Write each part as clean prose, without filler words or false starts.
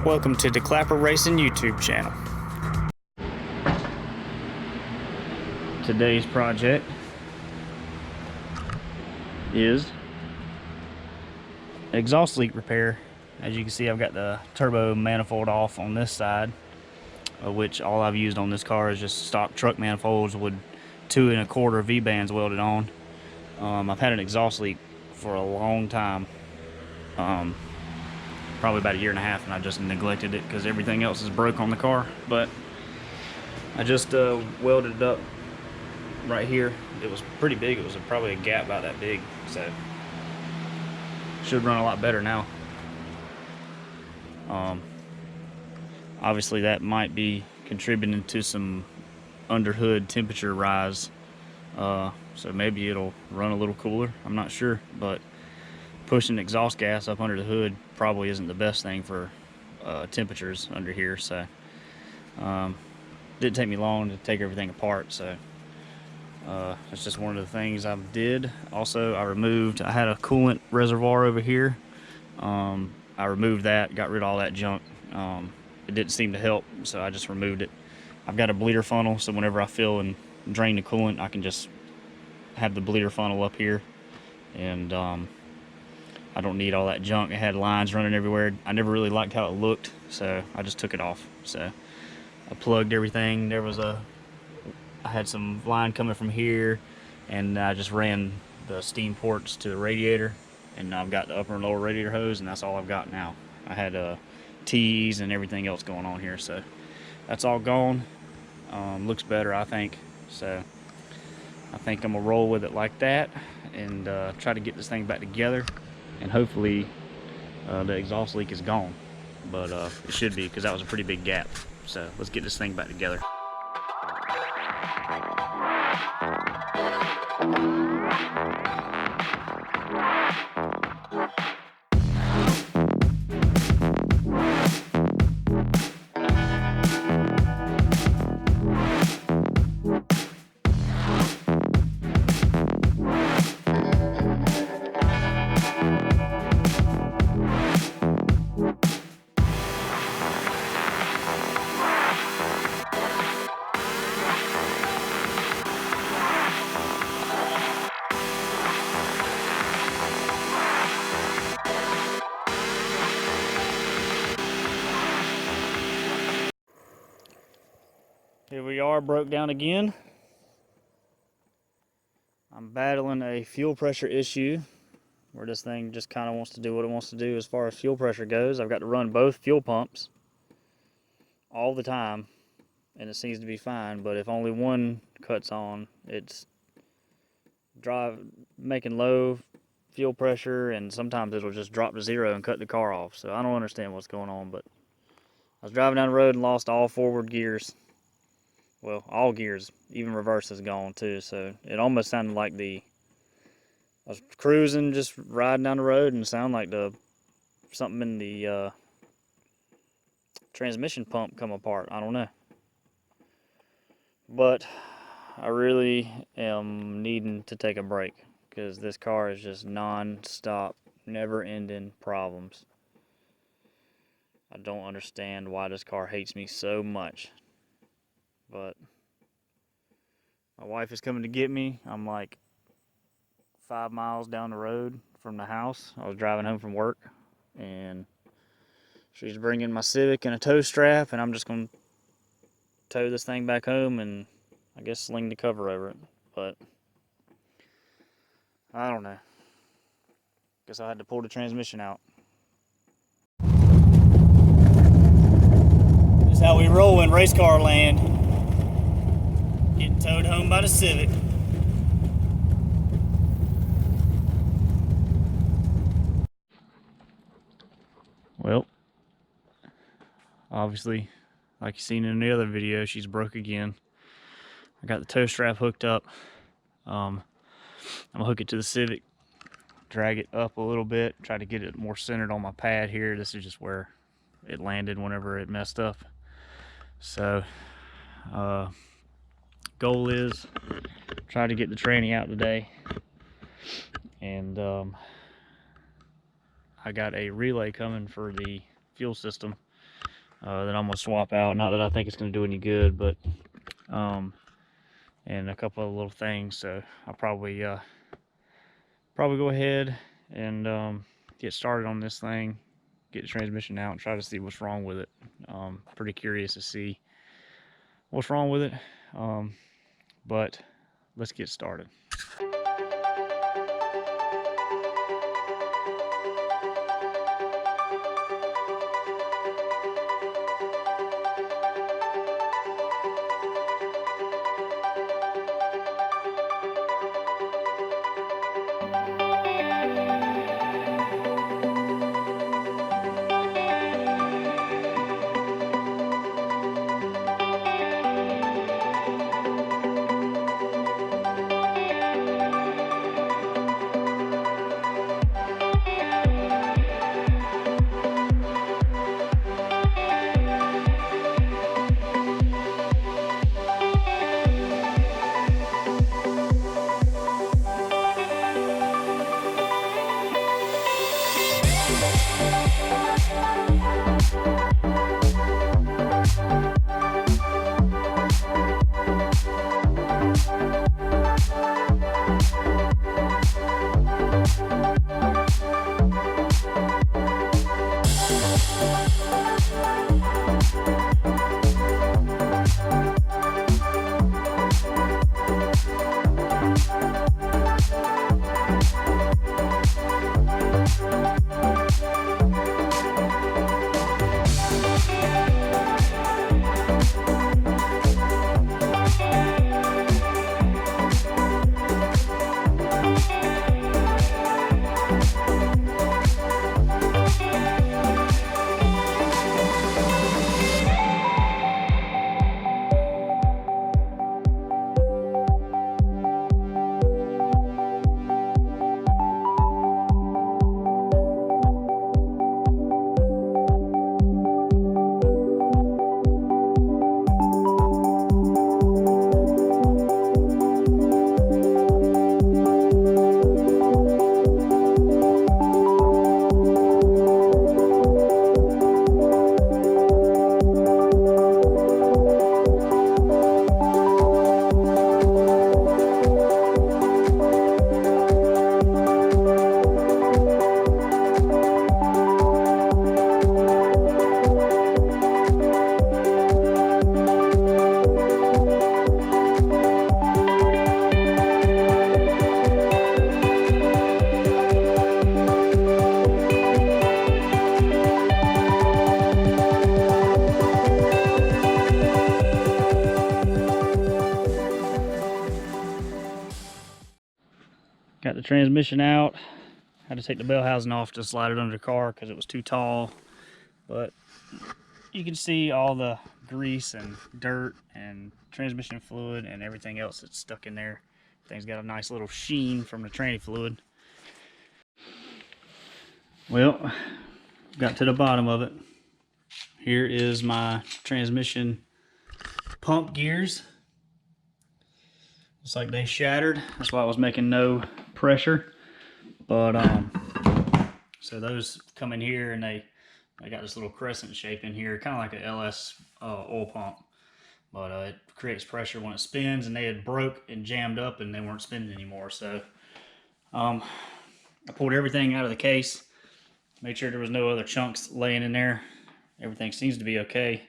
Welcome to the Clapper Racing YouTube channel. Today's project is exhaust leak repair. As you can see, I've got the turbo manifold off on this side, which all I've used on this car is just stock truck manifolds with 2 1/4 V-bands welded on. I've had an exhaust leak for a long time, probably about 1.5 years, and I just neglected it because everything else is broke on the car. But I just welded it up right here. It was pretty big. It was probably a gap about that big, so should run a lot better now. Obviously that might be contributing to some underhood temperature rise, so maybe it'll run a little cooler. I'm not sure, but pushing exhaust gas up under the hood probably isn't the best thing for temperatures under here. So didn't take me long to take everything apart, so that's just one of the things I did. Also, I had a coolant reservoir over here. I removed that, got rid of all that junk. It didn't seem to help, so I just removed it. I've got a bleeder funnel, so whenever I fill and drain the coolant, I can just have the bleeder funnel up here, and I don't need all that junk. It had lines running everywhere. I never really liked how it looked, so I just took it off. So I plugged everything. I had some line coming from here, and I just ran the steam ports to the radiator, and I've got the upper and lower radiator hose, and that's all I've got now. I had T's and everything else going on here, so that's all gone. Looks better, I think. So I think I'm gonna roll with it like that and try to get this thing back together, and hopefully the exhaust leak is gone. But it should be, because that was a pretty big gap. So let's get this thing back together. Here we are, broke down again. I'm battling a fuel pressure issue where this thing just kind of wants to do what it wants to do as far as fuel pressure goes. I've got to run both fuel pumps all the time, and it seems to be fine, but if only one cuts on, it's making low fuel pressure, and sometimes it'll just drop to 0 and cut the car off. So I don't understand what's going on, but I was driving down the road and lost all forward gears. Well, all gears, even reverse is gone too. So it almost sounded like I was cruising, just riding down the road, and it sounded like something in the transmission pump come apart. I don't know. But I really am needing to take a break, because this car is just non-stop, never-ending problems. I don't understand why this car hates me so much. But my wife is coming to get me. I'm like 5 miles down the road from the house. I was driving home from work, and she's bringing my Civic and a tow strap, and I'm just going to tow this thing back home and I guess sling the cover over it. But I don't know. Guess I had to pull the transmission out. This is how we roll in race car land. Getting towed home by the Civic. Well, obviously, like you've seen in the other video, she's broke again. I got the tow strap hooked up. I'm gonna hook it to the Civic, drag it up a little bit, try to get it more centered on my pad here. This is just where it landed whenever it messed up. So, goal is try to get the tranny out today, and I got a relay coming for the fuel system that I'm gonna swap out. Not that I think it's gonna do any good, but and a couple of little things. So I'll probably go ahead and get started on this thing, get the transmission out, and try to see what's wrong with it. Pretty curious to see what's wrong with it, but let's get started. Got the transmission out. Had to take the bell housing off to slide it under the car because it was too tall. But you can see all the grease and dirt and transmission fluid and everything else that's stuck in there. Thing's got a nice little sheen from the tranny fluid. Well, got to the bottom of it. Here is my transmission pump gears. Looks like they shattered. That's why I was making no pressure. But so those come in here and they got this little crescent shape in here, kind of like an LS oil pump. But it creates pressure when it spins, and they had broke and jammed up and they weren't spinning anymore. So I pulled everything out of the case, made sure there was no other chunks laying in there. Everything seems to be okay.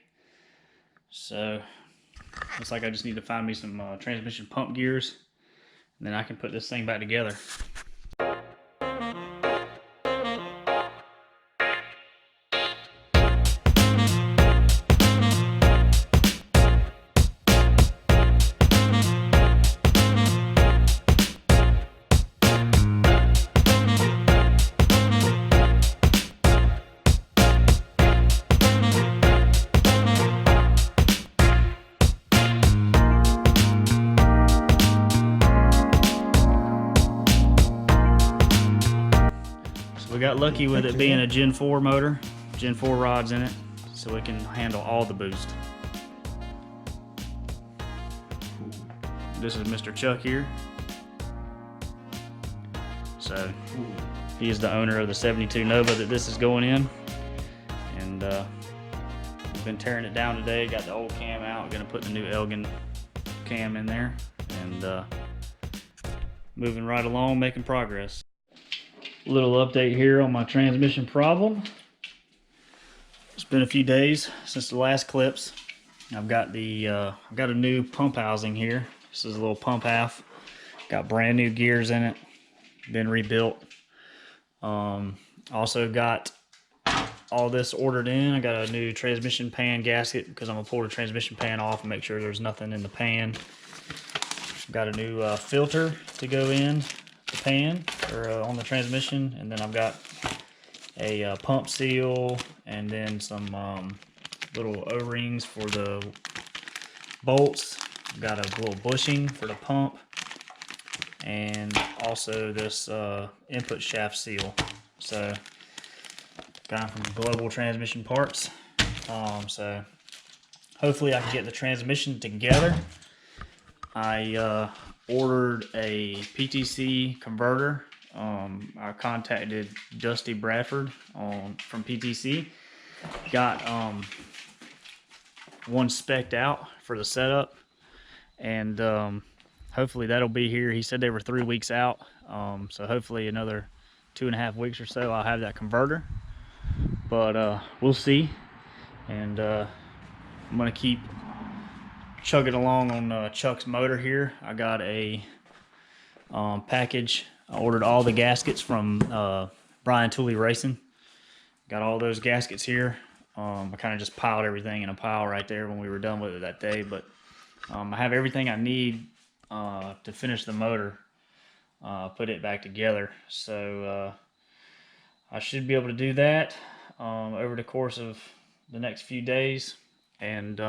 So looks like I just need to find me some transmission pump gears, and then I can put this thing back together. We got lucky with it being a Gen 4 motor, Gen 4 rods in it, so it can handle all the boost. This is Mr. Chuck here. So he is the owner of the 72 Nova that this is going in, and Been tearing it down today. Got the old cam out. Gonna put the new Elgin cam in there, and moving right along, making progress. Little update here on my transmission problem. It's been a few days since the last clips. I've got a new pump housing here. This is a little pump half. Got brand new gears in it. Been rebuilt. Also got all this ordered in. I got a new transmission pan gasket because I'm gonna pull the transmission pan off and make sure there's nothing in the pan. Got a new filter to go in the pan or on the transmission, and then I've got a pump seal and then some little O-rings for the bolts. Got a little bushing for the pump, and also this input shaft seal. So got them from Global Transmission Parts. So hopefully I can get the transmission together. I ordered a PTC converter. I contacted Dusty Bradford from PTC. Got one spec'd out for the setup, and hopefully that'll be here. He said they were 3 weeks out, so hopefully another 2.5 weeks or so I'll have that converter. But we'll see, and I'm gonna keep chugging along on Chuck's motor here. I got a package. I ordered all the gaskets from Brian Tooley Racing. Got all those gaskets here. I kind of just piled everything in a pile right there when we were done with it that day, but I have everything I need to finish the motor, put it back together. So I should be able to do that over the course of the next few days, and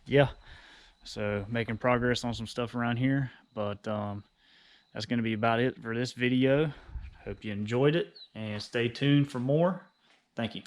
yeah, so making progress on some stuff around here. But that's going to be about it for this video. Hope you enjoyed it, and stay tuned for more. Thank you.